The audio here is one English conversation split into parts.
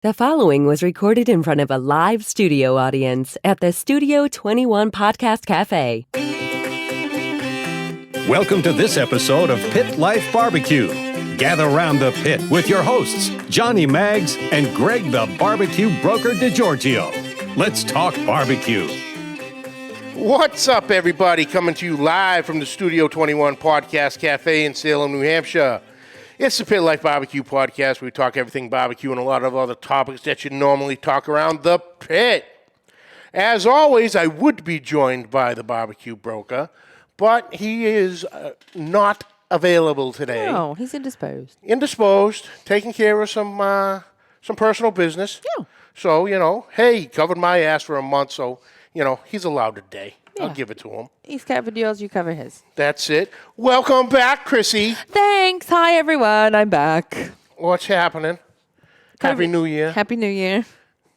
The following was recorded in front of a live studio audience at the Studio 21 Podcast Café. Welcome to this episode of Pit Life BBQ. Gather around the pit with your hosts, Johnny Maggs and Greg the Barbecue Broker DiGiorgio. Let's talk barbecue. What's up, everybody? Coming to you live from the Studio 21 Podcast Café in Salem, New Hampshire. It's the Pit Life BBQ podcast where we talk everything barbecue and a lot of other topics that you normally talk around the pit. As always, I would be joined by the barbecue broker, but he is not available today. No, he's indisposed. Indisposed, taking care of some personal business. Yeah. So, hey, he covered my ass for a month, so, he's allowed a day. Yeah. I'll give it to him. He's covered yours, you cover his. That's it. Welcome back, Chrissy. Thanks. Hi, everyone. I'm back. What's happening? Happy New Year. Happy New Year.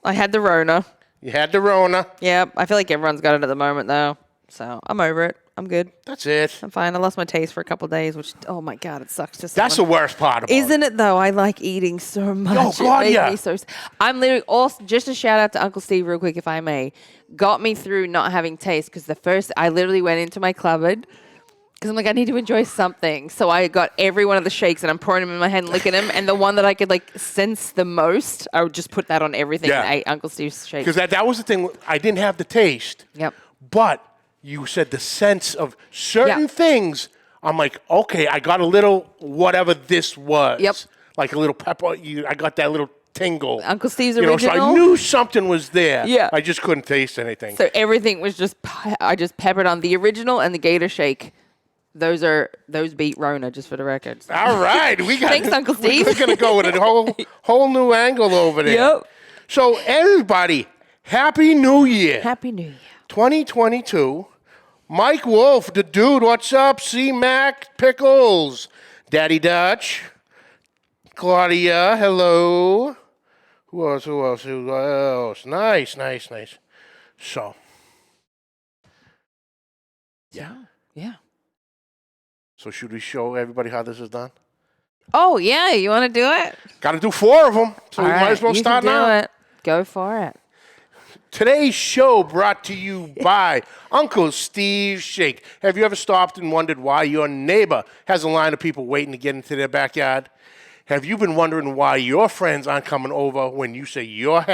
I had the Rona. You had the Rona. Yep. I feel like everyone's got it at the moment, though. So I'm over it. I'm good. That's it. I'm fine. I lost my taste for a couple of days, which, oh my God, it sucks. That's the worst part about it. Isn't it, though? I like eating so much. Oh, God, it made yeah. me so. I'm literally also, just a shout out to Uncle Steve real quick, if I may, got me through not having taste because I literally went into my cupboard because I'm like, I need to enjoy something. So I got every one of the shakes and I'm pouring them in my hand and licking them. And the one that I could sense the most, I would just put that on everything and ate Uncle Steve's shakes. Because that was the thing. I didn't have the taste. Yep. But you said the sense of certain things. I'm like, okay, I got a little whatever this was. Yep. Like a little pepper. I got that little tingle. Uncle Steve's So original. I knew something was there. Yeah. I just couldn't taste anything. So everything was I just peppered on the original and the Gator Shake. Those beat Rona, just for the record. All right. Thanks, Uncle Steve. We're going to go with a whole new angle over there. Yep. So everybody, Happy New Year. Happy New Year. 2022. Mike Wolf, the dude, what's up? C-Mac, Pickles, Daddy Dutch, Claudia, hello. Who else? Nice. So. Yeah. Yeah. So should we show everybody how this is done? Oh, yeah. You want to do it? Got to do 4 of them, so All we might as well you start can do now. it. Go for it. Today's show brought to you by Uncle Steve's Shake. Have you ever stopped and wondered why your neighbor has a line of people waiting to get into their backyard? Have you been wondering why your friends aren't coming over when you say you're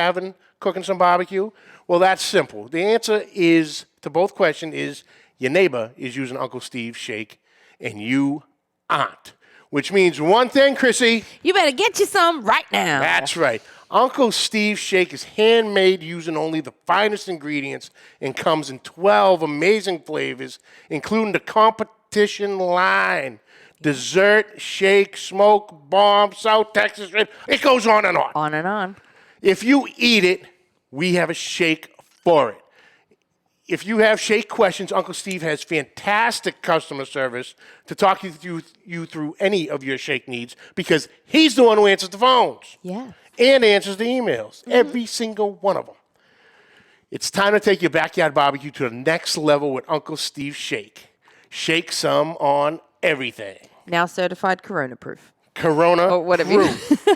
cooking some barbecue? Well, that's simple. The answer is to both questions is your neighbor is using Uncle Steve's Shake and you aren't. Which means one thing, Chrissy. You better get you some right now. That's right. Uncle Steve's Shake is handmade using only the finest ingredients and comes in 12 amazing flavors, including the competition line. Dessert, shake, smoke, bomb, South Texas. It goes on and on. On and on. If you eat it, we have a shake for it. If you have shake questions, Uncle Steve has fantastic customer service to talk you through any of your shake needs because he's the one who answers the phones. Yeah. And answers the emails. Every single one of them. It's time to take your backyard barbecue to the next level with Uncle Steve's Shake. Shake some on everything. Now certified Corona proof. Corona Or whatever. proof.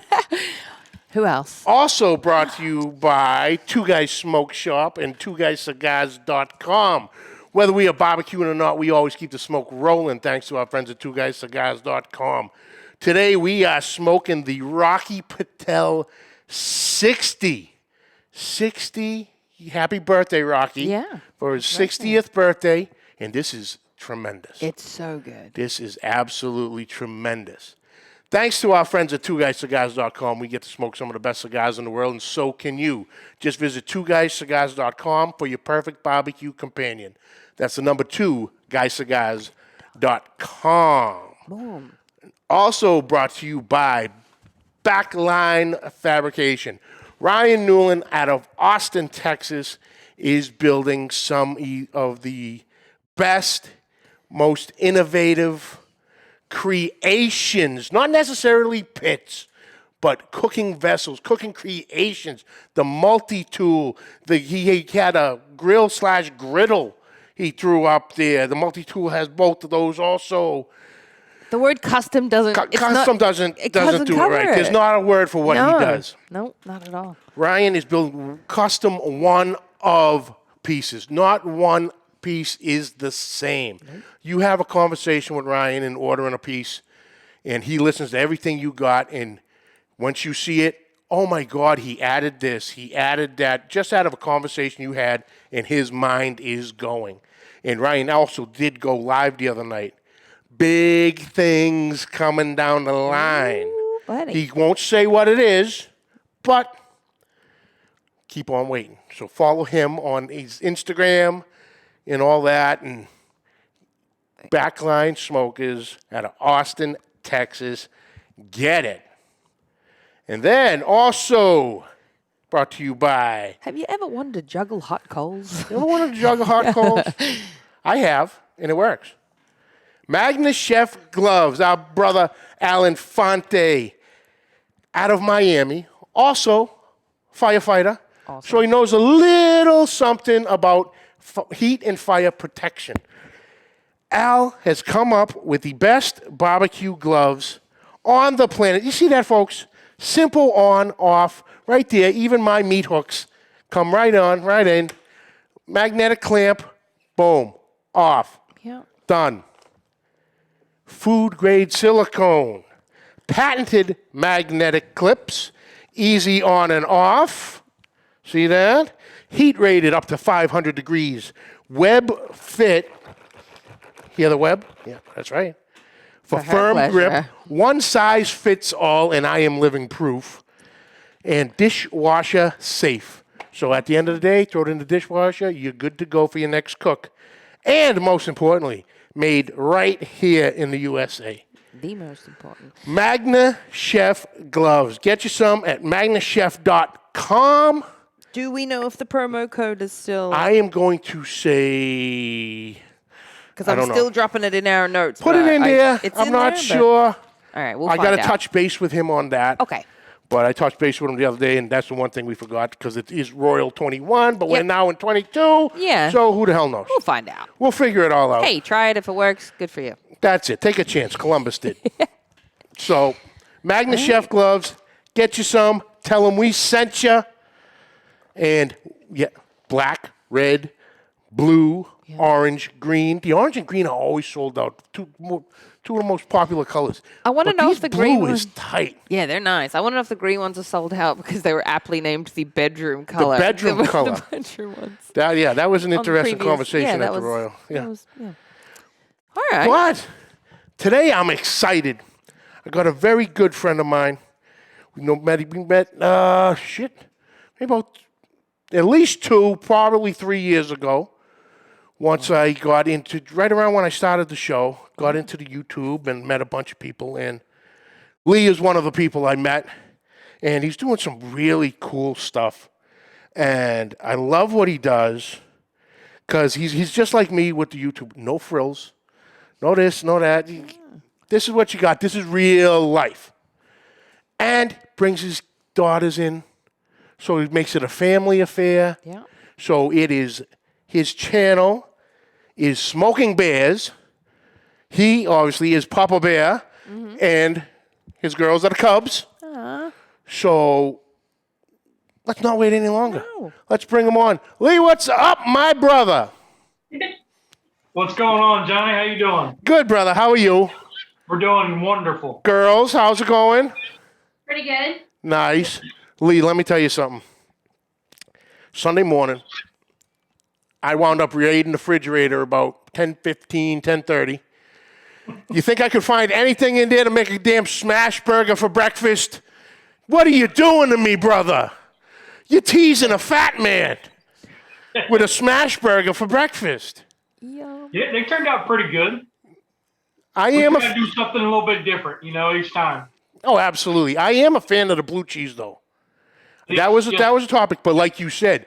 Who else? Also brought to you by Two Guys Smoke Shop and TwoGuysCigars.com. Whether we are barbecuing or not, we always keep the smoke rolling thanks to our friends at TwoGuysCigars.com. Today we are smoking the Rocky Patel 60. 60. Happy birthday, Rocky. Yeah. For his 60th birthday. And this is tremendous. It's so good. This is absolutely tremendous. Thanks to our friends at TwoGuysCigars.com, we get to smoke some of the best cigars in the world, and so can you. Just visit TwoGuysCigars.com for your perfect barbecue companion. That's the number 2, GuysCigars.com. Boom. Also brought to you by Backline Fabrication. Ryan Newland out of Austin, Texas, is building some of the best, most innovative creations, not necessarily pits, but cooking vessels, cooking creations, the multi-tool. He had a grill/griddle he threw up there. The multi-tool has both of those also. The word custom doesn't. Custom doesn't do it cover right. it. There's not a word for what he does. No, not at all. Ryan is building custom one of pieces. Not one piece is the same. Nope. You have a conversation with Ryan and ordering a piece, and he listens to everything you got, and once you see it, oh my God, he added this, he added that, just out of a conversation you had, and his mind is going. And Ryan also did go live the other night. Big things coming down the line. Ooh, buddy. He won't say what it is, but keep on waiting. So follow him on his Instagram and all that. And Backline Smokers out of Austin, Texas. Get it. And then also brought to you by... Have you ever wanted to juggle hot coals? You ever wanted to juggle hot coals? I have, and it works. Magna Chef Gloves, our brother Alan Fonte out of Miami. Also, firefighter. Awesome. So he knows a little something about heat and fire protection. Al has come up with the best barbecue gloves on the planet. You see that, folks? Simple on, off, right there. Even my meat hooks come right on, right in. Magnetic clamp, boom, off. Yeah. Done. Food grade silicone. Patented magnetic clips. Easy on and off. See that? Heat rated up to 500 degrees. Web fit. Hear the web? Yeah, that's right. For firm grip, one size fits all, and I am living proof. And dishwasher safe. So at the end of the day, throw it in the dishwasher, you're good to go for your next cook. And most importantly, made right here in the USA. The most important. Magna Chef Gloves. Get you some at magnachef.com. Do we know if the promo code is still... I am going to say... Because I'm still dropping it in our notes. Put it in there. I'm not sure. All right, we'll find out. I got to touch base with him on that. Okay. But I touched base with him the other day, and that's the one thing we forgot because it is Royal 21, but we're now in 22. Yeah. So who the hell knows? We'll find out. We'll figure it all out. Hey, try it. If it works, good for you. That's it. Take a chance. Columbus did. So, Magna Chef Gloves. Get you some. Tell them we sent you. And, yeah, black, red, blue, orange, green. The orange and green are always sold out. Two of the most popular colors. I want to know if the green blue one is tight. Yeah, they're nice. I want to know if the green ones are sold out because they were aptly named the bedroom color. The bedroom color. The bedroom ones. That was an interesting conversation at the Royal. Yeah. All right. But today I'm excited. I got a very good friend of mine. We met maybe about at least 2, probably 3 years ago. Once I got into, right around when I started the show, got into the YouTube and met a bunch of people. And Lee is one of the people I met. And he's doing some really cool stuff. And I love what he does because he's just like me with the YouTube. No frills. No this, no that. This is what you got. This is real life. And brings his daughters in. So he makes it a family affair. Yeah. So it is, his channel is Smoking Bears. He obviously is Papa Bear. Mm-hmm. And his girls are the Cubs. Aww. So let's not wait any longer. No. Let's bring him on. Lee, what's up, my brother? What's going on, Johnny? How you doing? Good, brother. How are you? We're doing wonderful. Girls, how's it going? Pretty good. Nice. Lee, let me tell you something. Sunday morning, I wound up raiding the refrigerator about 10:15, 10:30. You think I could find anything in there to make a damn smash burger for breakfast? What are you doing to me, brother? You're teasing a fat man with a smash burger for breakfast. Yeah, they turned out pretty good. We gotta do something a little bit different, each time. Oh, absolutely. I am a fan of the blue cheese, though. That was a topic, but like you said,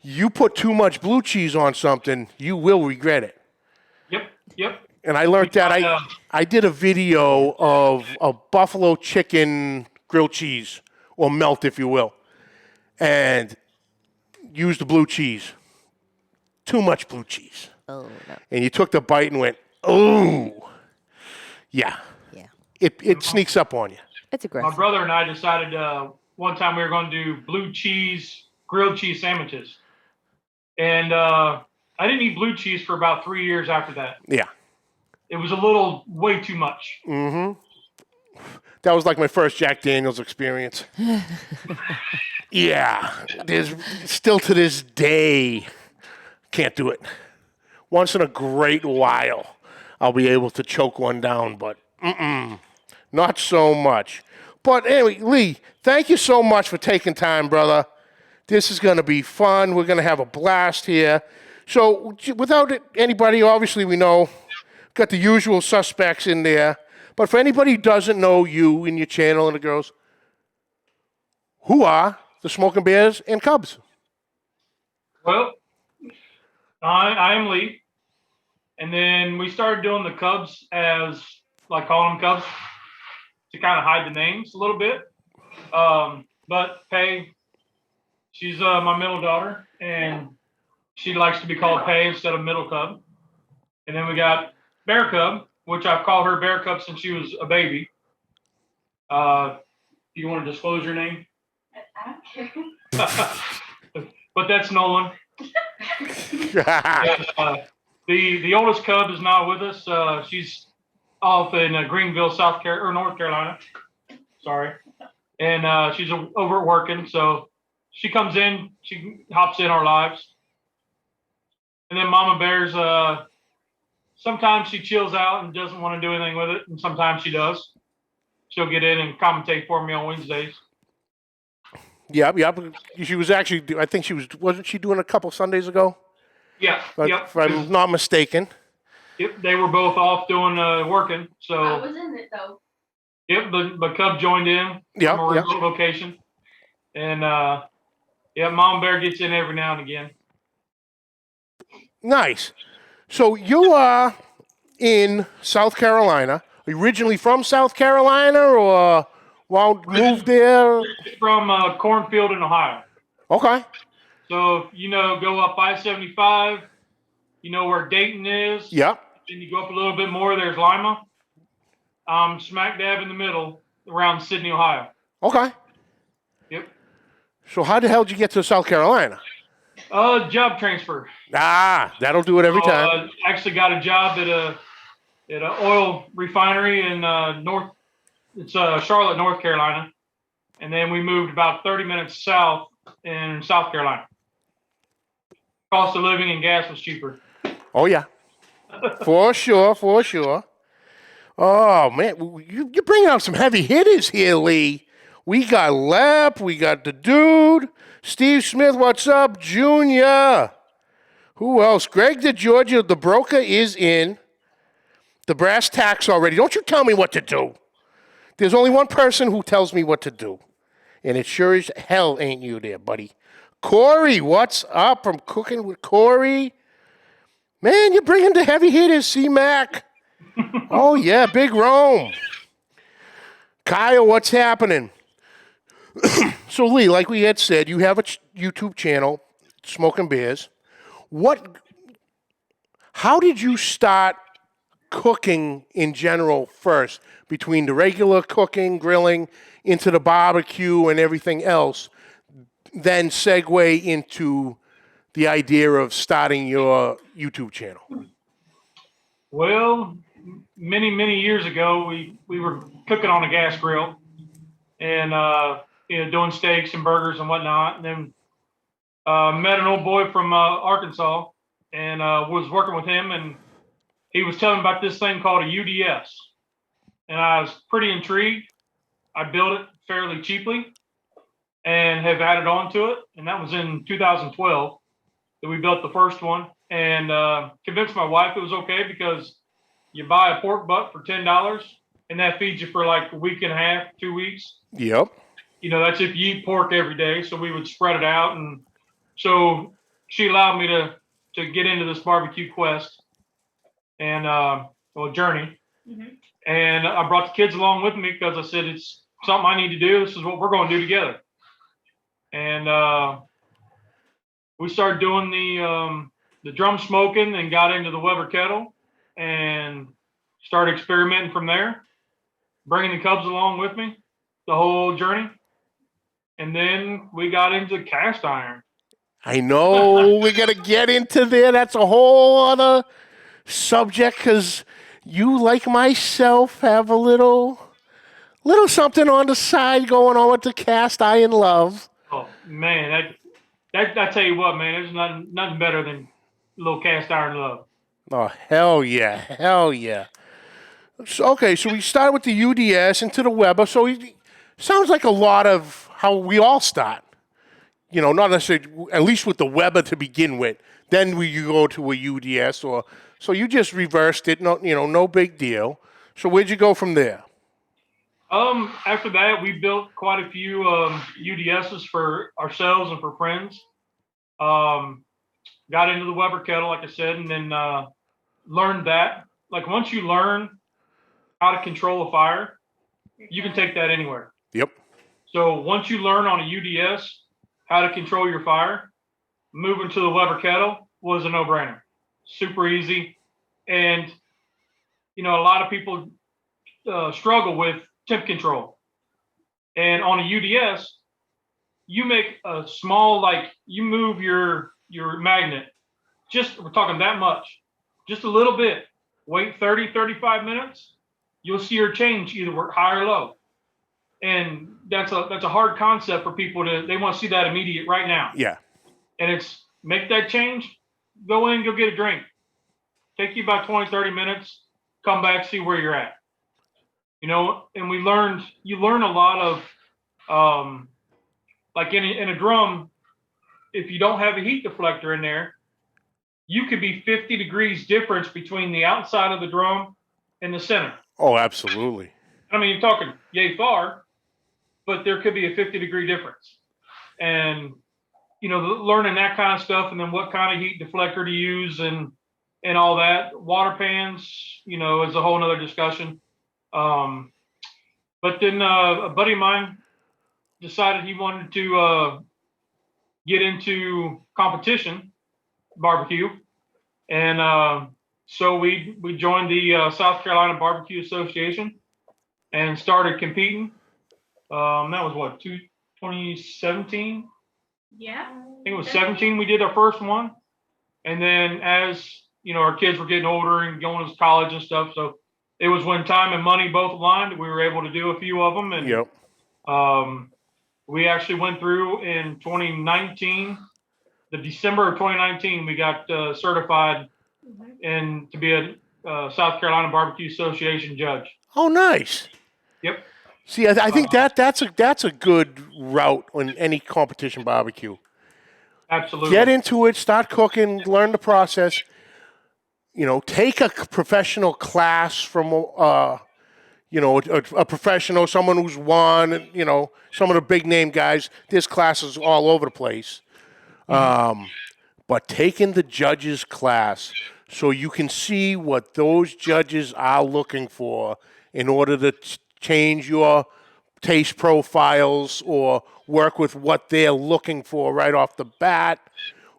you put too much blue cheese on something, you will regret it. Yep. And I learned that I did a video of a buffalo chicken grilled cheese, or melt, if you will, and used the blue cheese. Too much blue cheese. Oh, no. And you took the bite and went, oh, yeah. it sneaks up on you. It's My aggressive. brother and I decided one time we were going to do grilled cheese sandwiches. And I didn't eat blue cheese for about 3 years after that. Yeah. It was a little way too much. That was like my first Jack Daniels experience. Yeah. There's still to this day, can't do it. Once in a great while, I'll be able to choke one down, but not so much. But anyway, Lee, thank you so much for taking time, brother. This is going to be fun. We're going to have a blast here. So without anybody, obviously we know, got the usual suspects in there. But for anybody who doesn't know you and your channel and the girls, who are the Smoking Bears and Cubs? Well, I am Lee. And then we started doing the Cubs as, like, calling them Cubs to kind of hide the names a little bit. But Pay, she's my middle daughter, and she likes to be called Pay instead of Middle Cub. And then we got Bear Cub, which I've called her Bear Cub since she was a baby. Do you want to disclose your name? I don't care. But that's Nolan. Yeah, the oldest Cub is not with us. She's off in Greenville, North Carolina. Sorry. And she's over at working, so she comes in, she hops in our lives. And then Mama Bear's, sometimes she chills out and doesn't want to do anything with it, and sometimes she does. She'll get in and commentate for me on Wednesdays. Yeah. She was actually, I think wasn't she doing a couple Sundays ago? Yeah, yep. If I'm not mistaken. Yep, they were both off doing working. So I was in it though. Yep, but Cub joined in from a remote location, and Mom Bear gets in every now and again. Nice. So you are in South Carolina. Are you originally from South Carolina, or moved there? From Cornfield in Ohio. Okay. So if go up 575, you know where Dayton is. Yep. Then you go up a little bit more, there's Lima. I'm smack dab in the middle around Sydney, Ohio. Okay. Yep. So how the hell did you get to South Carolina? Job transfer. That'll do it every time. Actually got a job at an oil refinery in Charlotte, North Carolina. And then we moved about 30 minutes south in South Carolina. Cost of living and gas was cheaper. Oh, yeah. For sure. Oh, man, you're bringing out some heavy hitters here, Lee. We got Lep, we got the dude, Steve Smith, what's up, Junior? Who else? Greg DeGiorgio, the broker, is in the brass tacks already. Don't you tell me what to do. There's only one person who tells me what to do, and it sure as hell ain't you there, buddy. Corey, what's up from Cooking with Corey? Man, you're bringing the heavy hitters, C-Mac. Oh, yeah, Big Rome. Kyle, what's happening? So, Lee, like we had said, you have a YouTube channel, Smoking Bears. How did you start cooking in general first, between the regular cooking, grilling, into the barbecue and everything else, then segue into the idea of starting your YouTube channel? Well, many years ago, we were cooking on a gas grill and doing steaks and burgers and whatnot. And then met an old boy from Arkansas and was working with him, and he was telling me about this thing called a UDS. And I was pretty intrigued. I built it fairly cheaply and have added on to it. And that was in 2012 that we built the first one, and convinced my wife it was okay because you buy a pork butt for $10 and that feeds you for like a week and a half, 2 weeks. Yep. That's if you eat pork every day. So we would spread it out. And so she allowed me to get into this barbecue quest and journey. Mm-hmm. And I brought the kids along with me because I said, it's something I need to do. This is what we're going to do together. And we started doing the drum smoking and got into the Weber kettle and started experimenting from there. bringing the Cubs along with me the whole journey. And then we got into cast iron. I know we're going to get into there. That's a whole other subject because you, like myself, have a little something on the side going on with the cast iron love. Oh, man, that I tell you what, man, there's nothing better than a little cast iron love. Oh, hell yeah. Hell yeah. So, okay, so we started with the UDS into the Weber. So it sounds like a lot of how we all start. You know, not necessarily, at least with the Weber to begin with. Then you go to a UDS. So you just reversed it. No big deal. So where'd you go from there? After that, we built quite a few UDSs for ourselves and for friends. Got into the Weber kettle, like I said, and then learned that. Like once you learn how to control a fire, you can take that anywhere. Yep. So once you learn on a UDS how to control your fire, moving to the Weber kettle was a no-brainer. Super easy. And, a lot of people struggle with temp control. And on a UDS, you make a small, you move your magnet. We're talking that much. Just a little bit. Wait 30, 35 minutes. You'll see your change either work high or low. And that's a hard concept for people they want to see that immediate right now. Yeah. And it's make that change, go in, go get a drink. Take you about 20, 30 minutes, come back, see where you're at. And you learn a lot of, in a drum, if you don't have a heat deflector in there, you could be 50 degrees difference between the outside of the drum and the center. Oh, absolutely. I mean, you're talking yay far, but there could be a 50-degree difference. And, learning that kind of stuff and then what kind of heat deflector to use and all that. Water pans, is a whole nother discussion. But then a buddy of mine decided he wanted to get into competition barbecue. And so we joined the South Carolina Barbecue Association and started competing. That was 2017? Yeah. I think it was 17. We did our first one. And then as, our kids were getting older and going to college and stuff. So it was when time and money both aligned. We were able to do a few of them. And yep. We actually went through in 2019, the December of 2019, we got certified to be a South Carolina Barbecue Association judge. Oh, nice. Yep. See, I think that's a good route on any competition barbecue. Absolutely. Get into it, start cooking, learn the process. Take a professional class from a professional, someone who's won. Some of the big name guys. There's classes all over the place. But taking the judges class so you can see what those judges are looking for in order to change your taste profiles or work with what they're looking for right off the bat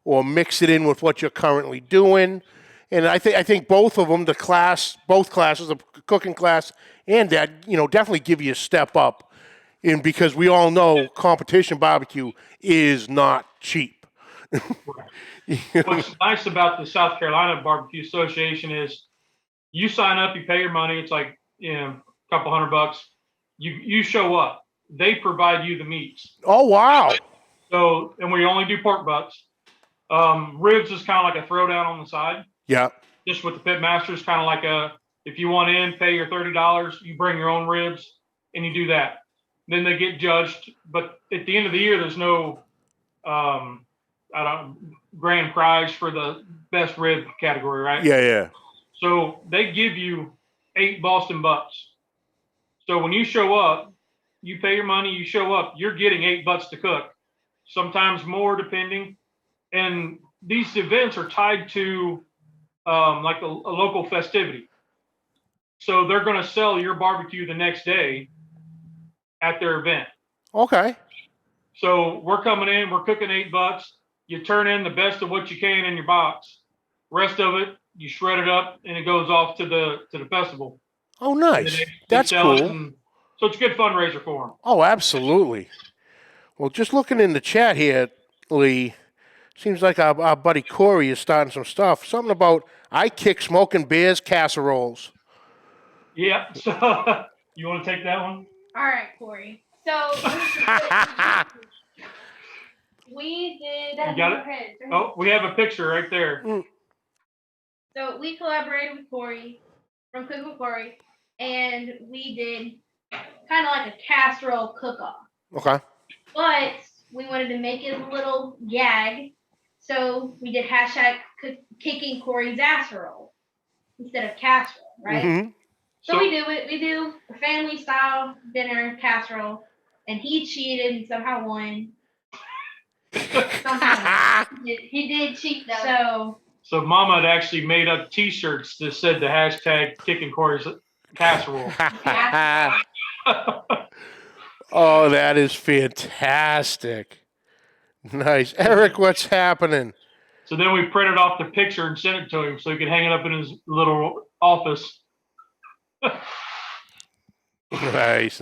or mix it in with what you're currently doing. And I think both of them, both classes, the cooking class and that, definitely give you a step up. Because we all know competition barbecue is not cheap. What's nice about the South Carolina Barbecue Association is you sign up, you pay your money. It's like, a couple $100. You show up. They provide you the meats. Oh, wow. So, and we only do pork butts. Ribs is kind of like a throwdown on the side. Yeah. Just with the pit masters, kind of like if you want in, pay your $30, you bring your own ribs and you do that. Then they get judged. But at the end of the year, there's no grand prize for the best rib category, right? Yeah. So they give you 8 Boston butts. So when you show up, you pay your money, you show up, you're getting 8 butts to cook, sometimes more depending. And these events are tied to like a local festivity. So they're going to sell your barbecue the next day at their event. Okay. So we're coming in, we're cooking 8 butts. You turn in the best of what you can in your box. Rest of it, you shred it up, and it goes off to the festival. Oh, nice. That's cool. So it's a good fundraiser for them. Oh, absolutely. Well, just looking in the chat here, Lee, seems like our buddy Corey is starting some stuff. Something about I kick smoking beers casseroles. Yeah. So you want to take that one? All right, Corey. So we did. You got it? Oh, we have a picture right there. So we collaborated with Corey from Cook with Corey, and we did kind of like a casserole cook-off. Okay. But we wanted to make it a little gag, so we did hashtag kicking Corey's casserole instead of casserole, right? Mm-hmm. So we do it. We do a family-style dinner casserole, and he cheated and somehow won. Somehow he did cheat though. So Mama had actually made up T-shirts that said the hashtag kicking Corey's casserole. Oh, that is fantastic. Nice. Eric, what's happening? So then we printed off the picture and sent it to him so he could hang it up in his little office. Nice.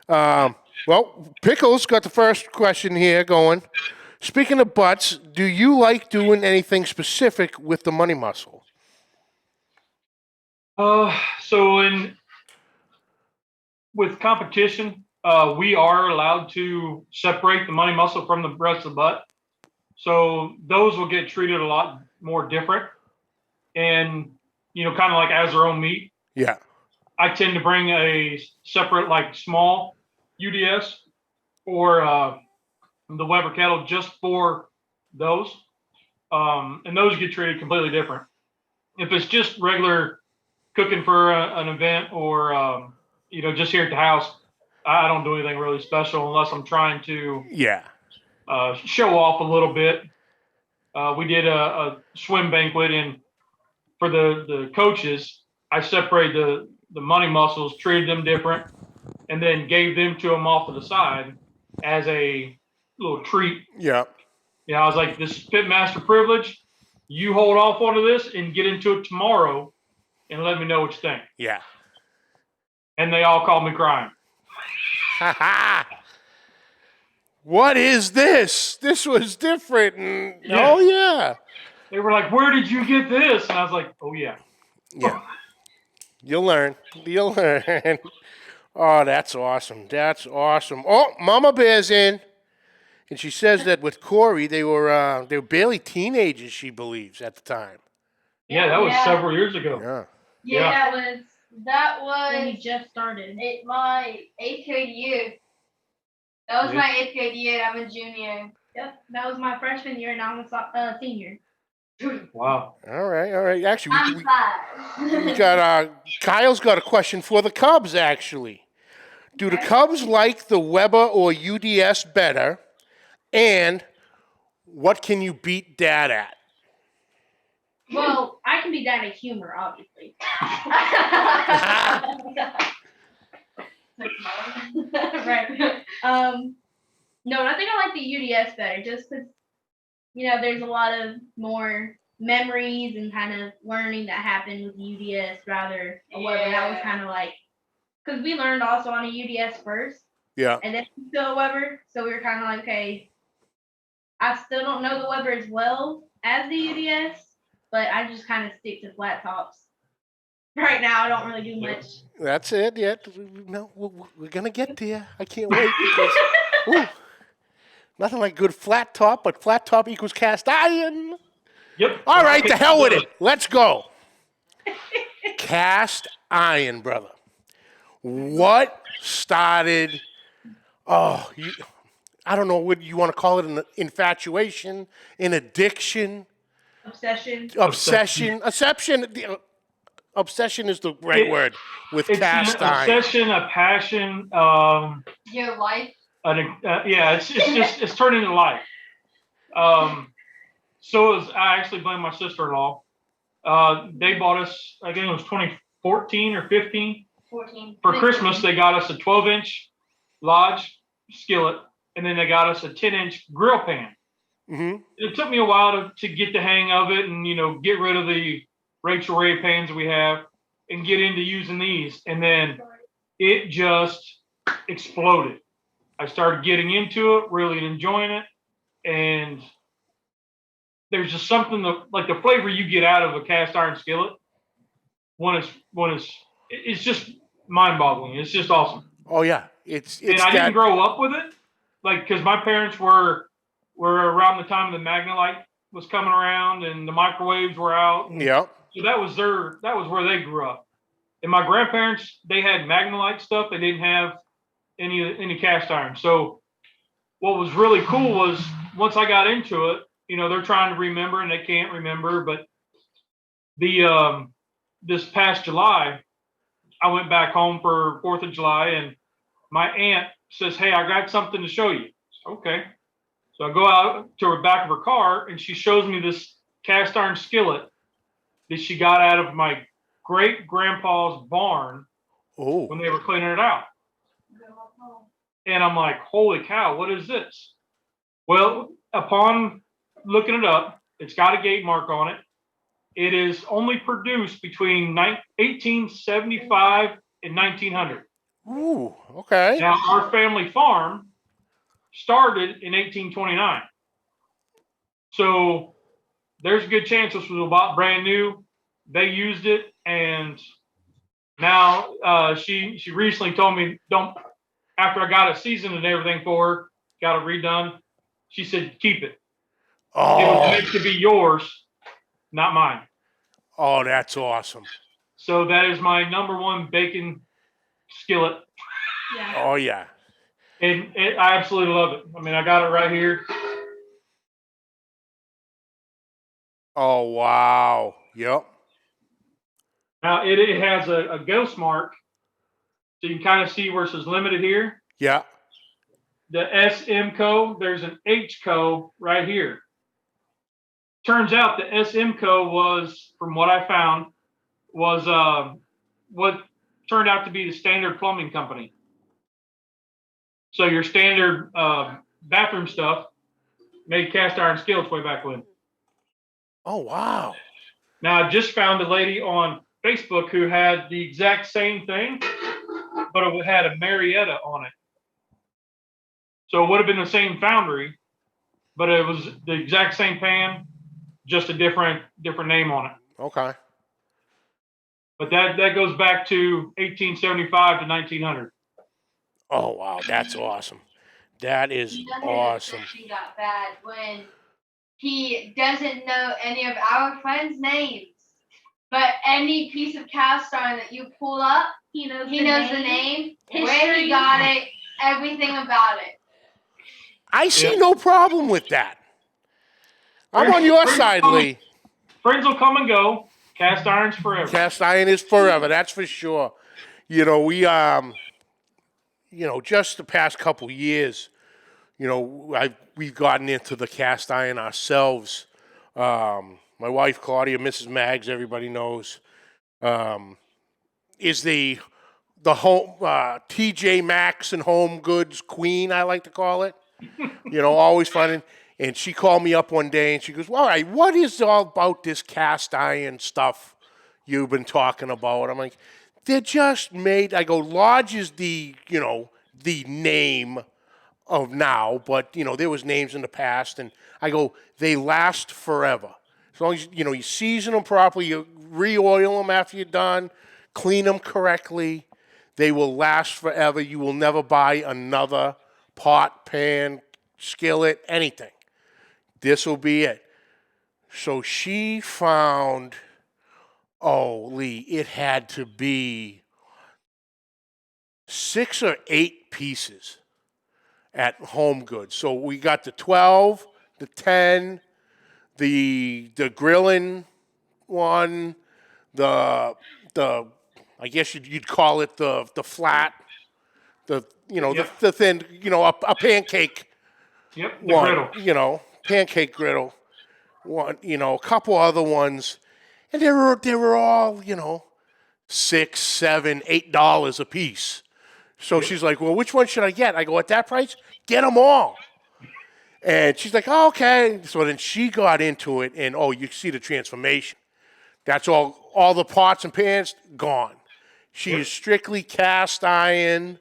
Well, Pickles got the first question here going. Speaking of butts, do you like doing anything specific with the money muscle? With competition, we are allowed to separate the money muscle from the rest of the butt. So those will get treated a lot more different and, kind of like as their own meat. Yeah. I tend to bring a separate, like small UDS or the Weber kettle just for those. And those get treated completely different. If it's just regular cooking for an event or, just here at the house, I don't do anything really special unless I'm trying to show off a little bit. We did a swim banquet, and for the coaches, I separated the money muscles, treated them different, and then gave them to them off to the side as a little treat. Yeah. I was like, this is Pitmaster privilege. You hold off onto this and get into it tomorrow and let me know what you think. Yeah. And they all called me crying. What is this? This was different. Oh, yeah. They were like, where did you get this? And I was like, oh, yeah. Yeah. You'll learn. Oh, that's awesome. Oh, Mama Bear's in. And she says that with Corey, they were barely teenagers, she believes, at the time. Yeah, that was several years ago. Yeah. That was when you just started. My 8th grade year. That was my 8th grade year. I'm a junior. Yep, that was my freshman year, and I'm a senior. Wow. All right. Actually, I'm 5. we got Kyle's got a question for the Cubs. Actually, do the Cubs like the Weber or UDS better? And what can you beat Dad at? Well, I can be Dad at humor, obviously. Right. No, I think I like the UDS better, just because there's a lot of more memories and kind of learning that happened with UDS rather than Weber. That was kind of like, because we learned also on a UDS first. Yeah. And then still a Weber, so we were kind of like, okay, I still don't know the Weber as well as the UDS, but I just kind of stick to flat tops. Right now, I don't really do much. That's it. Yeah. No, we're gonna get there. I can't wait because nothing like good flat top, but flat top equals cast iron. Yep. All right, the hell with it. Let's go. Cast iron, brother. What started? I don't know what you want to call it, an infatuation, an addiction. Obsession. Obsession is the right word with cast iron. Obsession, a passion. Your life. It's turned into life. I actually blame my sister-in-law. They bought us, I think it was 2014 or 15. 14. For Christmas, they got us a 12-inch Lodge skillet, and then they got us a 10-inch grill pan. Mm-hmm. It took me a while to get the hang of it and, get rid of the Rachel Ray pans we have and get into using these. And then it just exploded. I started getting into it, really enjoying it, and there's just something like the flavor you get out of a cast iron skillet it's just mind-boggling. It's just awesome. Oh yeah, it's and I didn't grow up with it, like because my parents were around the time the Magnalite was coming around and the microwaves were out. Yeah. So that was where they grew up. And my grandparents, they had Magnalite stuff. They didn't have any cast iron. So what was really cool was once I got into it, they're trying to remember and they can't remember. But this past July, I went back home for 4th of July and my aunt says, "Hey, I got something to show you." Okay. So I go out to the back of her car and she shows me this cast iron skillet that she got out of my great grandpa's barn when they were cleaning it out. And I'm like, holy cow, what is this? Well, upon looking it up, it's got a gate mark on it. It is only produced between 1875 and 1900. Ooh, okay. Now, our family farm started in 1829. So there's a good chance this was about brand new. They used it, and now she recently told me after I got it seasoned and everything for her, got it redone. She said keep it. Oh, it was meant to be yours, not mine. Oh, that's awesome. So that is my #1 bacon skillet. Yeah. Oh yeah. And I absolutely love it. I mean, I got it right here. Oh wow. Yep. Now it has a ghost mark, so you can kind of see where it says limited here. Yeah. The SM code, there's an H code right here. Turns out the SM code was, from what I found, was what turned out to be the standard plumbing company. So your standard bathroom stuff made cast iron skillets way back when. Oh wow. Now I just found a lady on Facebook who had the exact same thing, but it had a Marietta on it. So it would have been the same foundry, but it was the exact same pan, just a different name on it. Okay. But that goes back to 1875 to 1900. Oh wow, that's awesome. That is awesome. He got bad when he doesn't know any of our friends' names, but any piece of cast iron that you pull up, he knows the name, where he got it, everything about it. I see no problem with that. I'm on your side, Lee. Friends will come and go. Cast iron's forever. Cast iron is forever, that's for sure. We just the past couple years, we've gotten into the cast iron ourselves. My wife Claudia, Mrs. Maggs, everybody knows, is the home TJ Maxx and home goods queen, I like to call it. Always fun. And she called me up one day and she goes, "Well, all right, what is all about this cast iron stuff you've been talking about?" I'm like, "They're just made." I go, "Lodge is the name of now, but there was names in the past." And I go, "They last forever. As long as you season them properly, you re-oil them after you're done, clean them correctly, they will last forever. You will never buy another pot, pan, skillet, anything. This will be it." So she found, Lee, it had to be 6 or 8 pieces at Home Goods. So we got the 12, the 10, the grilling one, the I guess you'd call it the flat, the thin, a pancake. Yep, the one, griddle. Pancake griddle. One, a couple other ones, and they were all, $6, $7, $8 a piece. So she's like, "Well, which one should I get?" I go, "At that price, get them all." And she's like, "Oh, okay." So then she got into it, and you see the transformation. That's all the pots and pans gone. She is strictly cast iron,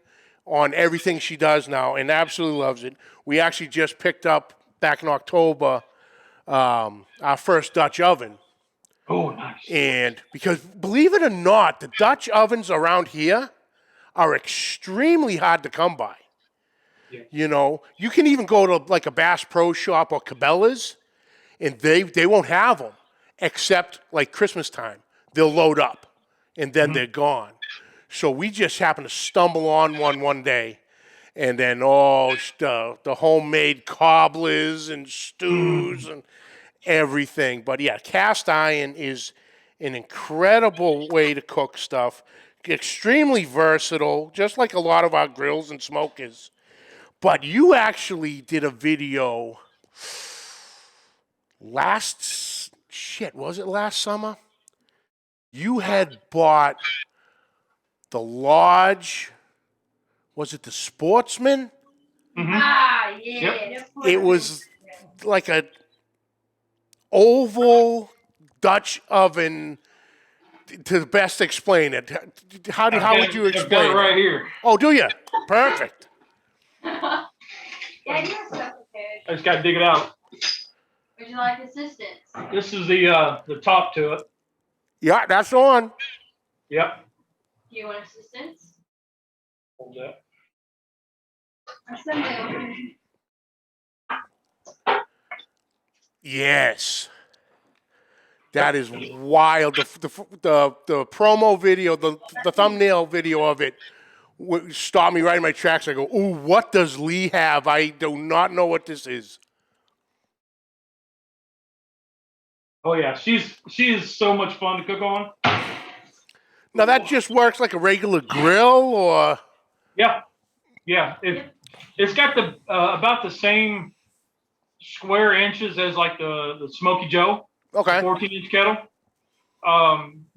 on everything she does now and absolutely loves it. We actually just picked up back in October our first Dutch oven. Oh, nice. And because, believe it or not, the Dutch ovens around here are extremely hard to come by. Yeah. You know, you can even go to like a Bass Pro Shop or Cabela's, and they won't have them except like Christmas time. They'll load up, and then they're gone. So we just happened to stumble on one day, and then the homemade cobblers and stews and everything. But yeah, cast iron is an incredible way to cook stuff. Extremely versatile, just like a lot of our grills and smokers. But you actually did a video was it last summer? You had bought the Lodge, was it the Sportsman? Ah, yeah. Yep. It was like a oval Dutch oven. To best explain it, how would you I've got explain it right it? here. Oh, do you? Perfect. Yeah, you're so prepared. I just got to dig it out. Would you like assistance? This is the top to it. Yeah, that's on. Yep. Do you want assistance? Hold that. Or something? Yes. That is wild. The promo video, the thumbnail video of it stopped me right in my tracks. I go, ooh, what does Lee have? I do not know what this is. Oh yeah, she is so much fun to cook on. Now that just works like a regular grill, or Yeah. It's got the about the same square inches as like the Smoky Joe. okay, 14-inch kettle.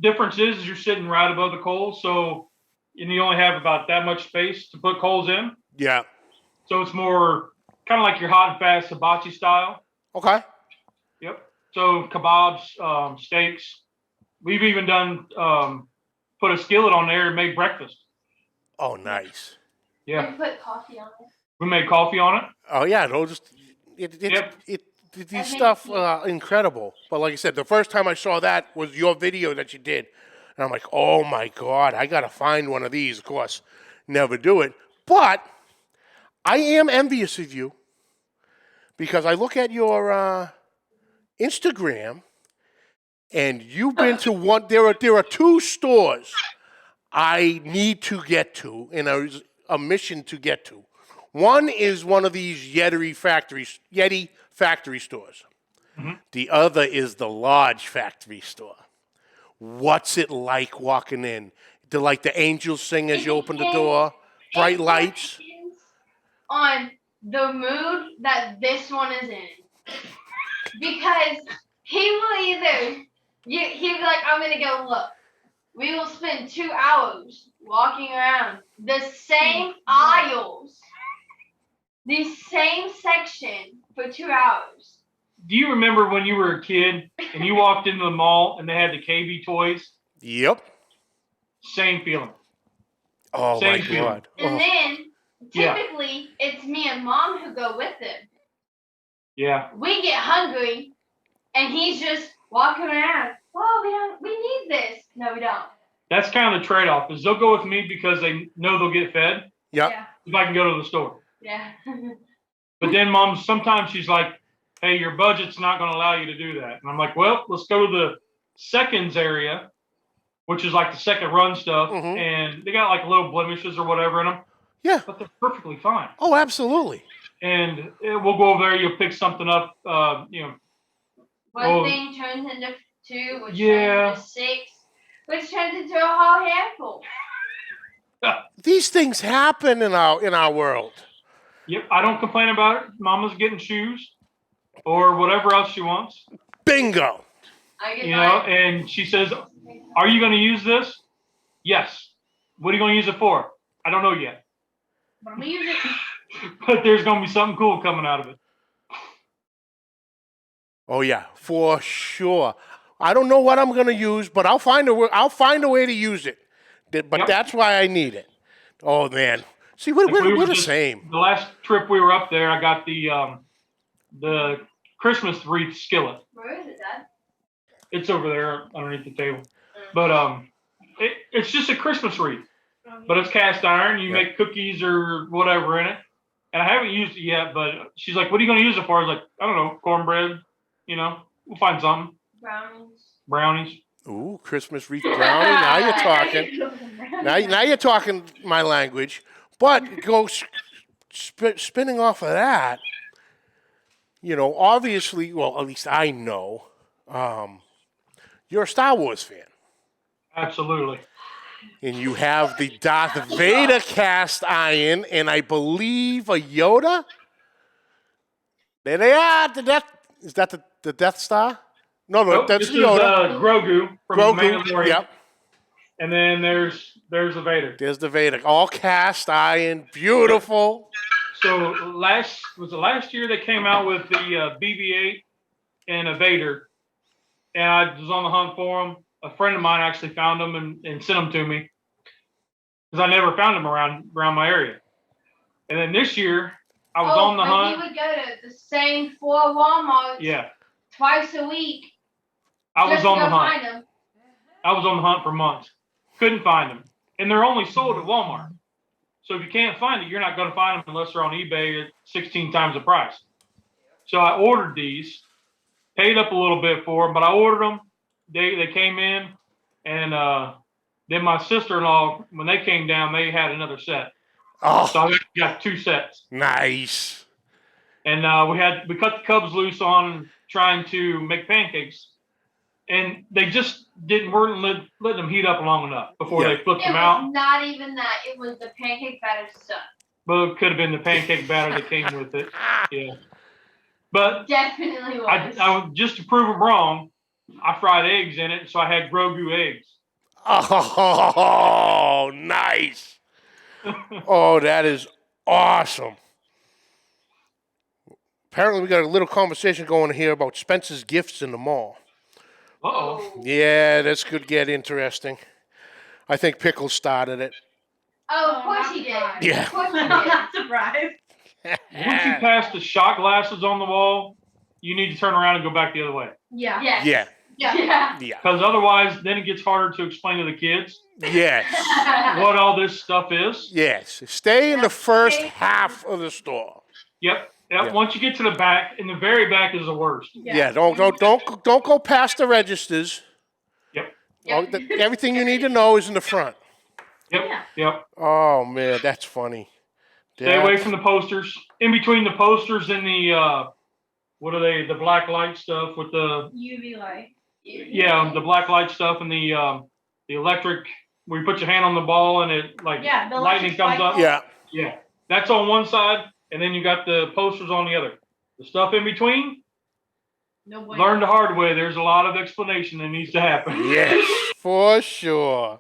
Difference is you're sitting right above the coals, so you only have about that much space to put coals in. yeah, So it's more kind of like your hot and fast hibachi style. okay. Yep. So kebabs, steaks. We've even done put a skillet on there and made breakfast. Oh, nice. Yeah. You put coffee on it. We made coffee on it. Oh yeah, these stuff incredible. But like I said, the first time I saw that was your video that you did, and I'm like, oh my God, I gotta find one of these. Of course, never do it, but I am envious of you because I look at your Instagram, and you've been to one. There are two stores I need to get to, and there's a mission to get to. One is one of these Yeti factory stores. Mm-hmm. The other is the Lodge factory store. What's it like walking in? Do like the angels sing as you open the door? Bright lights? On the mood that this one is in. Because he will he'll be like, I'm going to go look. We will spend 2 hours walking around the same aisles, the same section for 2 hours. Do you remember when you were a kid and you walked into the mall and they had the KB toys? Yep. Same feeling. Oh Same my feeling. God. And Oh. then typically it's me and Mom who go with him. Yeah. We get hungry and he's just walking around. Oh, we need this. No, we don't. That's kind of the trade-off is they'll go with me because they know they'll get fed Yep. Yeah. if I can go to the store. Yeah. But then Mom, sometimes she's like, hey, your budget's not going to allow you to do that. And I'm like, well, let's go to the seconds area, which is like the second run stuff. Mhm. And they got like little blemishes or whatever in them. Yeah. But they're perfectly fine. Oh, absolutely. And we'll go over there. You'll pick something up, One thing turns into 2, which Yeah. turns into 6, which turns into a whole handful. These things happen in our world. Yep, I don't complain about it. Mama's getting shoes or whatever else she wants, Bingo. I get and she says, are you going to use this? Yes. What are you going to use it for? I don't know yet. But I'm gonna use it. But there's going to be something cool coming out of it. Oh yeah, for sure. I don't know what I'm going to use, but I'll find a way to use it. But Yep. that's why I need it. Oh man. See, we're the just- same. The last trip we were up there, I got the Christmas wreath skillet. Where is it, Dad? It's over there underneath the table. But it's just a Christmas wreath. But it's cast iron. You make cookies or whatever in it. And I haven't used it yet, but she's like, what are you going to use it for? I was like, I don't know, cornbread. You know, we'll find something. Brownies. Ooh, Christmas wreath brownie. Now you're talking. Now you're talking my language. But go spinning off of that, you know, obviously, well, at least I know, you're a Star Wars fan. Absolutely. And you have the Darth Vader cast iron, and I believe a Yoda. There they are. Is that the Death Star? No, Nope, that's this the Yoda. is Grogu from Mandalorian. Yep. And then there's the Vader. There's the Vader. All cast iron. Beautiful. So last year they came out with the BB-8 and a Vader, and I was on the hunt for them. A friend of mine actually found them and sent them to me because I never found them around my area. And then this year I was on the hunt. He would go to the same 4 Walmarts twice a week. I was on the hunt. Find them. I was on the hunt for months. Couldn't find them. And they're only sold at Walmart. So if you can't find it, you're not going to find them unless they're on eBay at 16 times the price. So I ordered these, paid up a little bit for them, but I ordered them. They came in, and then my sister-in-law, when they came down, they had another set. Oh, So I got 2 sets. nice. And we cut the Cubs loose on trying to make pancakes. And they just weren't letting them heat up long enough before they flipped them out. It was not even that. It was the pancake batter stuff. Well, it could have been the pancake batter that came with it. Yeah. But Definitely was. I just to prove them wrong, I fried eggs in it, so I had Grogu eggs. Oh, nice. Oh, that is awesome. Apparently, we got a little conversation going here about Spencer's gifts in the mall. Uh-oh. Yeah, this could get interesting. I think Pickles started it. Oh, of course he did. Yeah. Of course he did. Not surprised. Once you pass the shot glasses on the wall, you need to turn around and go back the other way. Yeah. Yes. Yeah. Yeah. Yeah. Because otherwise, then it gets harder to explain to the kids Yes. what all this stuff is. Yes. Stay in the first half of the store. Yep. Yeah. Once you get to the back, and the very back is the worst. Yeah. Don't go past the registers. Yep. Everything you need to know is in the front. Yep. Oh man, that's funny. Stay away from the posters. In between the posters and the what are they? The black light stuff with the UV light. the black light stuff and the electric where you put your hand on the ball and it like the lightning electric comes spike up. Yeah. Yeah. That's on one side, and then you got the posters on the other. The stuff in between, No way. learn the hard way. There's a lot of explanation that needs to happen. Yes, for sure.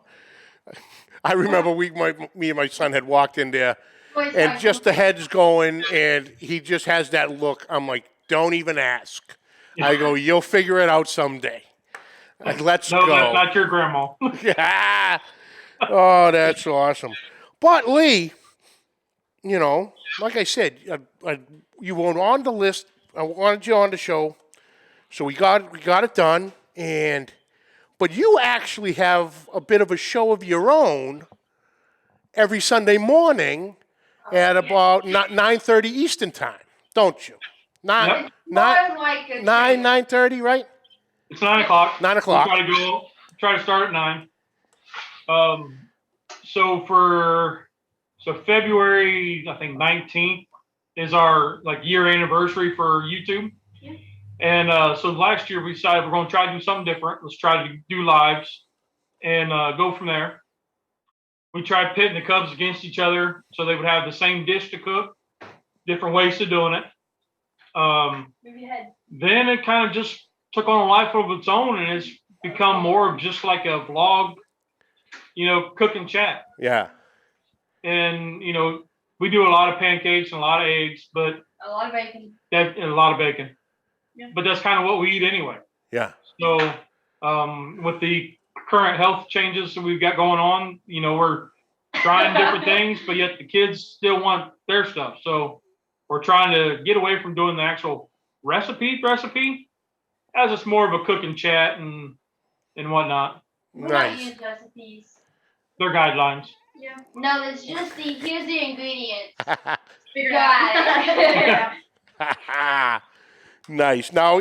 I remember me and my son had walked in there, and just the head's going, and he just has that look. I'm like, don't even ask. I go, you'll figure it out someday. Like, let's No, go. that's not your grandma. Yeah. Oh, that's awesome. But Lee, you know, like I said, you were on the list. I wanted you on the show, so we got it done. But you actually have a bit of a show of your own every Sunday morning at about 9:30 Eastern time, don't you? Yep. 9:30, right? It's 9 o'clock. 9 o'clock. We'll try to start at 9. So February, I think 19th is our year anniversary for YouTube. Yeah. And so last year we decided we're going to try to do something different. Let's try to do lives and go from there. We tried pitting the Cubs against each other so they would have the same dish to cook, different ways of doing it. Then it kind of just took on a life of its own, and it's become more of just like a vlog, cook and chat. Yeah. And, we do a lot of pancakes and a lot of eggs, but A lot of bacon. and a lot of bacon. Yeah. But that's kind of what we eat anyway. Yeah. So with the current health changes that we've got going on, we're trying different things, but yet the kids still want their stuff. So we're trying to get away from doing the actual recipe, as it's more of a cook and chat and whatnot. We're not Nice. use recipes. They're guidelines. Yeah. No, it's just here's the ingredients. Figure it Got out. Nice. Now,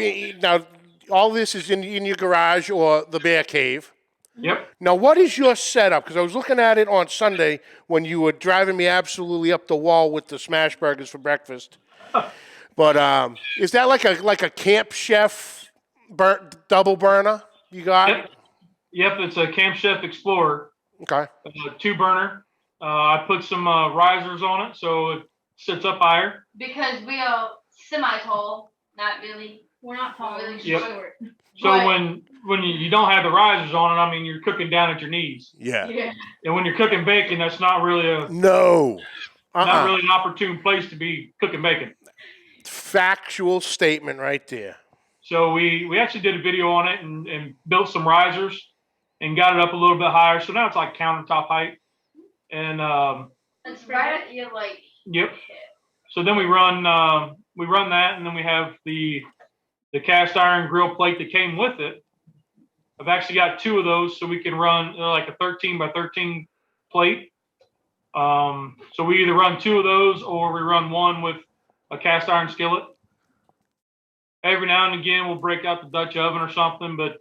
all this is in your garage or the bear cave. Yep. Now, what is your setup? Because I was looking at it on Sunday when you were driving me absolutely up the wall with the smash burgers for breakfast. But is that like a Camp Chef double burner you got? Yep. It's a Camp Chef Explorer. Okay. 2-burner. I put some risers on it so it sits up higher. because we are semi-tall, not really. We're not tall. We're just Yep. short. So But- when you don't have the risers on it, I mean, you're cooking down at your knees. Yeah. Yeah. And when you're cooking bacon, that's not really No. not really an opportune place to be cooking bacon. Factual statement right there. So we actually did a video on it and built some risers and got it up a little bit higher. So now it's like countertop height. And It's right at your like. yep. So then we run that, and then we have the cast iron grill plate that came with it. I've actually got 2 of those, so we can run like a 13 by 13 plate. So we either run 2 of those, or we run one with a cast iron skillet. Every now and again, we'll break out the Dutch oven or something. But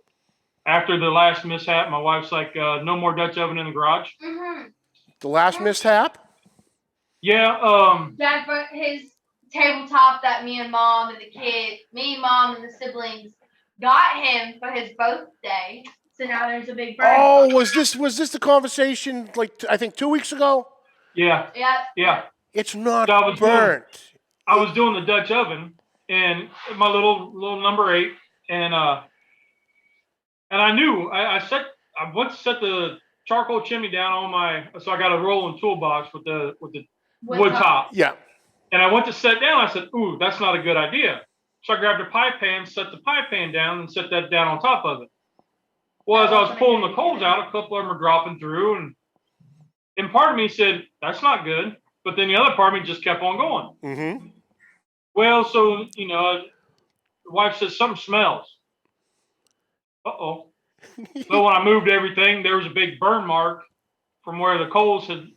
after the last mishap, my wife's like, no more Dutch oven in the garage. Mm-hmm. The last mishap? Yeah. Dad brought his tabletop that me, Mom, and the siblings got him for his birthday. So now there's a big burn. Oh, was this the conversation like I think 2 weeks ago? Yeah. Yeah. Yeah. It's not So I was burnt. I was doing the Dutch oven and my little number 8, and I knew I went to set the charcoal chimney down on so I got a rolling toolbox with the wood top. Yeah. And I went to set down. I said, ooh, that's not a good idea. So I grabbed a pie pan, set the pie pan down, and set that down on top of it. Well, as I was pulling the coals out, a couple of them were dropping through, and part of me said, that's not good. But then the other part of me just kept on going. Mm-hmm. Well, so, the wife says, something smells. Uh-oh. So when I moved everything, there was a big burn mark from where the coals had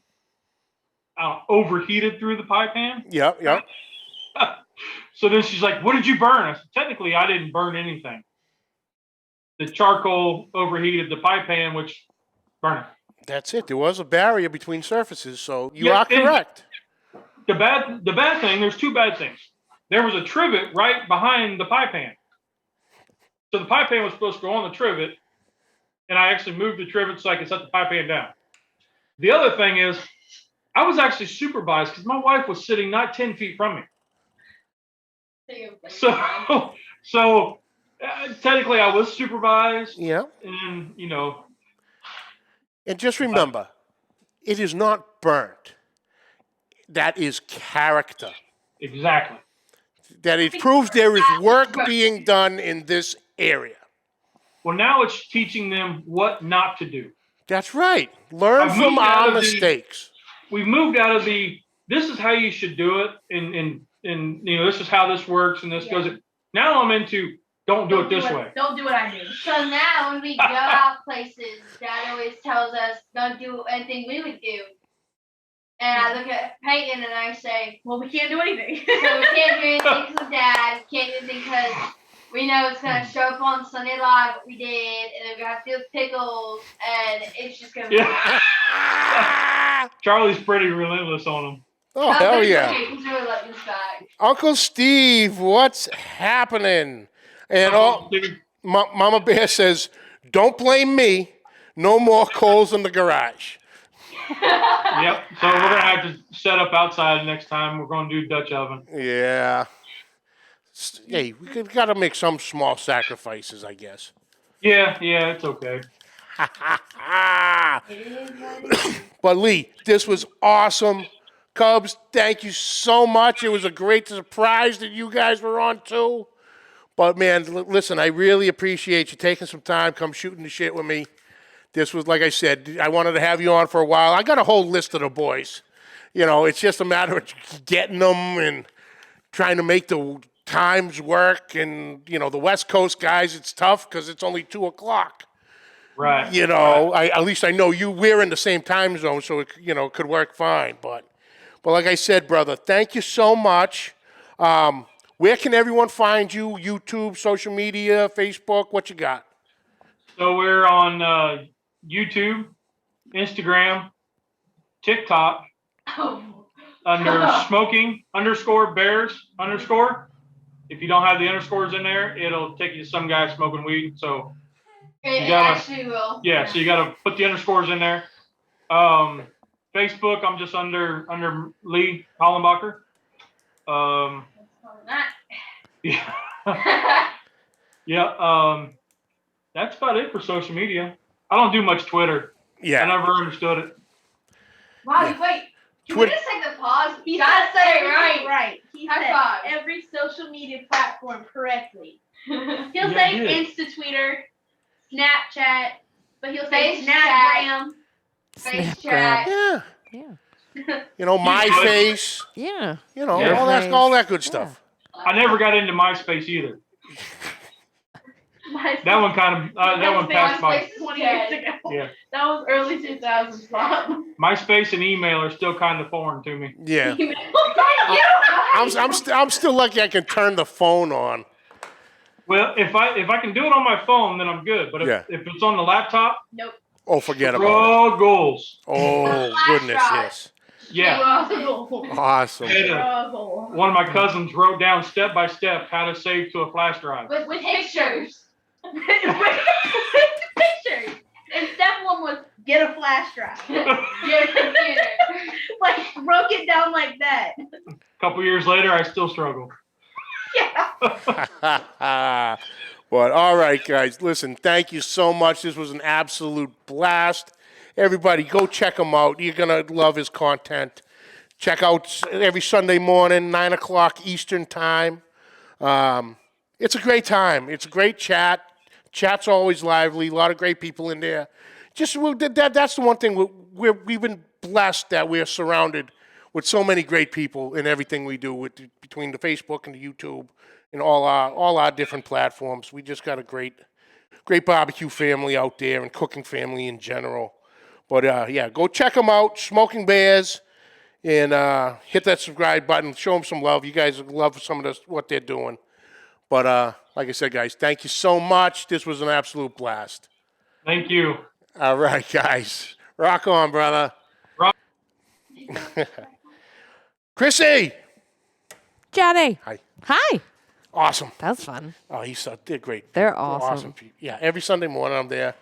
overheated through the pie pan. Yep. Yep. So then she's like, what did you burn? I said, technically, I didn't burn anything. The charcoal overheated the pie pan, which burned it. That's it. There was a barrier between surfaces, so you Yeah, are correct. The bad thing, there's 2 bad things. There was a trivet right behind the pie pan. So the pie pan was supposed to go on the trivet, and I actually moved the trivet so I could set the pie pan down. The other thing is, I was actually supervised because my wife was sitting not 10 feet from me. So technically I was supervised, Yeah. and And just remember, it is not burnt. That is character. exactly. That it proves there is work being done in this area. Well, now it's teaching them what not to do. That's right. Learn I've from moved out our of the- mistakes. We've moved out of this is how you should do it, and this is how this works, and this goes. Now I'm into don't do it this way. Don't do what I do. So now when we go out places, Dad always tells us don't do anything we would do. And I look at Peyton and I say, Well, we can't do anything. so we can't do anything because of Dad. Can't do anything because we know it's going to show up on Sunday Live what we did. And then we're going to have to do pickles. And it's just going to be... Yeah. Charlie's pretty relentless on them. Oh, hell he's yeah. okay. He's really letting us back. Uncle Steve, what's happening? And Mama Bear says, don't blame me. No more coals in the garage. Yep. So we're gonna have to set up outside next time. We're gonna do Dutch oven. Yeah. Hey, we got to make some small sacrifices, I guess. Yeah, it's okay. But Lee, this was awesome. Cubs, thank you so much. It was a great surprise that you guys were on too. But man, listen, I really appreciate you taking some time, come shooting the shit with me. This was, like I said, I wanted to have you on for a while. I got a whole list of the boys. You know, it's just a matter of getting them and trying to make the times work. And, you know, the West Coast guys, it's tough because it's only 2 o'clock. Right. You know, at least I know we're in the same time zone, so it, you know, could work fine. But like I said, brother, thank you so much. Where can everyone find you? YouTube, social media, Facebook, what you got? So we're on YouTube, Instagram, TikTok, under smoking_bears_. If you don't have the underscores in there, it'll take you to some guy smoking weed. So It actually will. Yeah, so you gotta put the underscores in there. Facebook, I'm just under Lee Hollenbacher. Yeah. Yeah. That's about it for social media. I don't do much Twitter. Yeah. I never understood it. Wow, Yeah. wait. Can Twitter- we just take the pause? He Gotta said say it everything right. right. He High said five. every social media platform correctly. He'll Yeah, say I did. Insta-Tweeter, Snapchat, but he'll say Face Snapgram. Face Snapgram. chat. Yeah. Yeah. You know, MySpace, Yeah. you know, Yeah. all that good stuff. I never got into MySpace either. That one kind of that one passed by. 20 years ago. Yeah. That was early 2000s. Bob. MySpace and email are still kind of foreign to me. Yeah. You. I'm still lucky I can turn the phone on. Well, if I can do it on my phone, then I'm good. But if it's on the laptop, Nope. Oh, forget about it. struggles. Oh, goodness, yes. Yeah. Struggle. Awesome. Struggle. One of my cousins wrote down step by step how to save to a flash drive. With pictures. With pictures. And step 1 was get a flash drive. Your computer. Like, broke it down like that. A couple years later, I still struggle. Yeah. But all right, guys, listen, thank you so much. This was an absolute blast. Everybody, go check him out. You're going to love his content. Check out every Sunday morning, 9 o'clock Eastern time. It's a great time. It's a great chat. Chat's always lively. A lot of great people in there. That's the one thing. We've been blessed that we're surrounded with so many great people in everything we do between the Facebook and the YouTube and all our different platforms. We just got a great barbecue family out there and cooking family in general. But yeah, go check them out, Smoking Bears, and hit that subscribe button. Show them some love. You guys love some of what they're doing. But like I said, guys, thank you so much. This was an absolute blast. Thank you. All right, guys. Rock on, brother. Rock. Chrissy. Johnny. Hi. Hi. Awesome. That was fun. Oh, they're great. They're awesome. people. Yeah, every Sunday morning I'm there.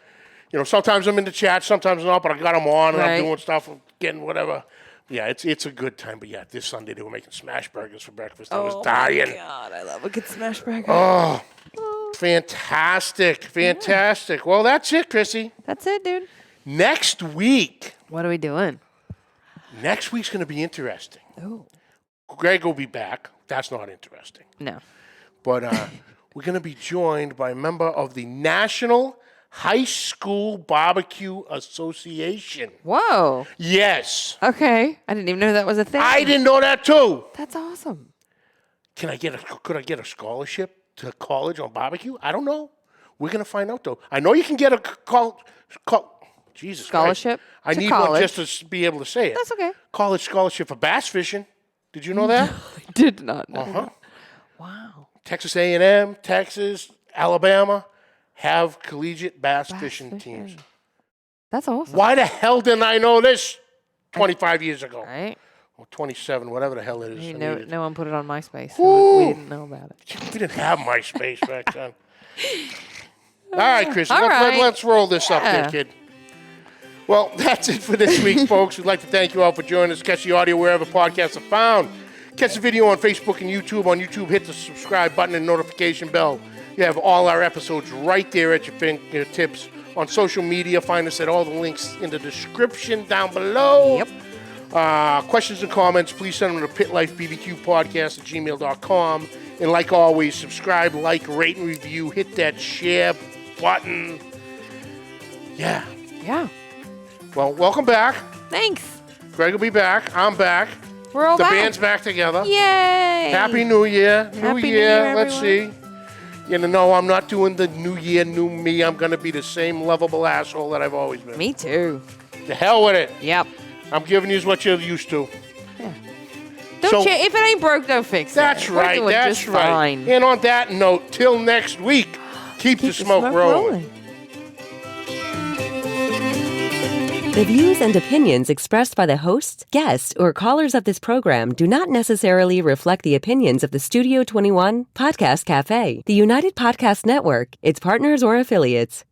You know, sometimes I'm in the chat, sometimes not, but I got them on and I'm Right. doing stuff, getting whatever. Yeah, it's a good time. But yeah, this Sunday they were making smash burgers for breakfast. I was dying. God, I love a good smash burger. Oh, fantastic. Fantastic. Well, that's it, Chrissy. That's it, dude. Next week. What are we doing? Next week's going to be interesting. Oh. Greg will be back. That's not interesting. No. But we're going to be joined by a member of the National High School Barbecue Association. Whoa. Yes. Okay. I didn't even know that was a thing. I didn't know that too. That's awesome. Could I get a scholarship to college on barbecue? I don't know. We're going to find out though. I know you can get a Jesus Scholarship Christ. I to need college. one just to be able to say it. That's okay. College scholarship for bass fishing. Did you know that? I did not know. Uh-huh. Wow. Texas A&M, Texas, Alabama have collegiate bass fishing teams. That's awesome. Why the hell didn't I know this 25 years ago? Right? Or 27, whatever the hell it is. No one put it on MySpace. So we didn't know about it. We didn't have MySpace back then. All right, Chris, All right. let's roll this up Yeah. there, kid. Well, that's it for this week, folks. We'd like to thank you all for joining us. Catch the audio wherever podcasts are found. Catch the video on Facebook and YouTube. On YouTube, hit the subscribe button and notification bell. You have all our episodes right there at your fingertips. On social media, find us at all the links in the description down below. Yep. Questions and comments, please send them to pitlifebbqpodcast@gmail.com. And like always, subscribe, like, rate, and review. Hit that share button. Yeah. Yeah. Well, welcome back. Thanks. Greg will be back. I'm back. We're all The back. band's back together. Yay. Happy New Year. Happy New Year, Let's see. No, I'm not doing the New Year, new me. I'm going to be the same lovable asshole that I've always been. Me too. The hell with it. Yep. I'm giving you what you're used to. Don't you? If it ain't broke, don't fix it. That's right. We're doing That's just right. fine. And on that note, till next week, keep the smoke rolling. The views and opinions expressed by the hosts, guests, or callers of this program do not necessarily reflect the opinions of the Studio 21 Podcast Café, the United Podcast Network, its partners, or affiliates.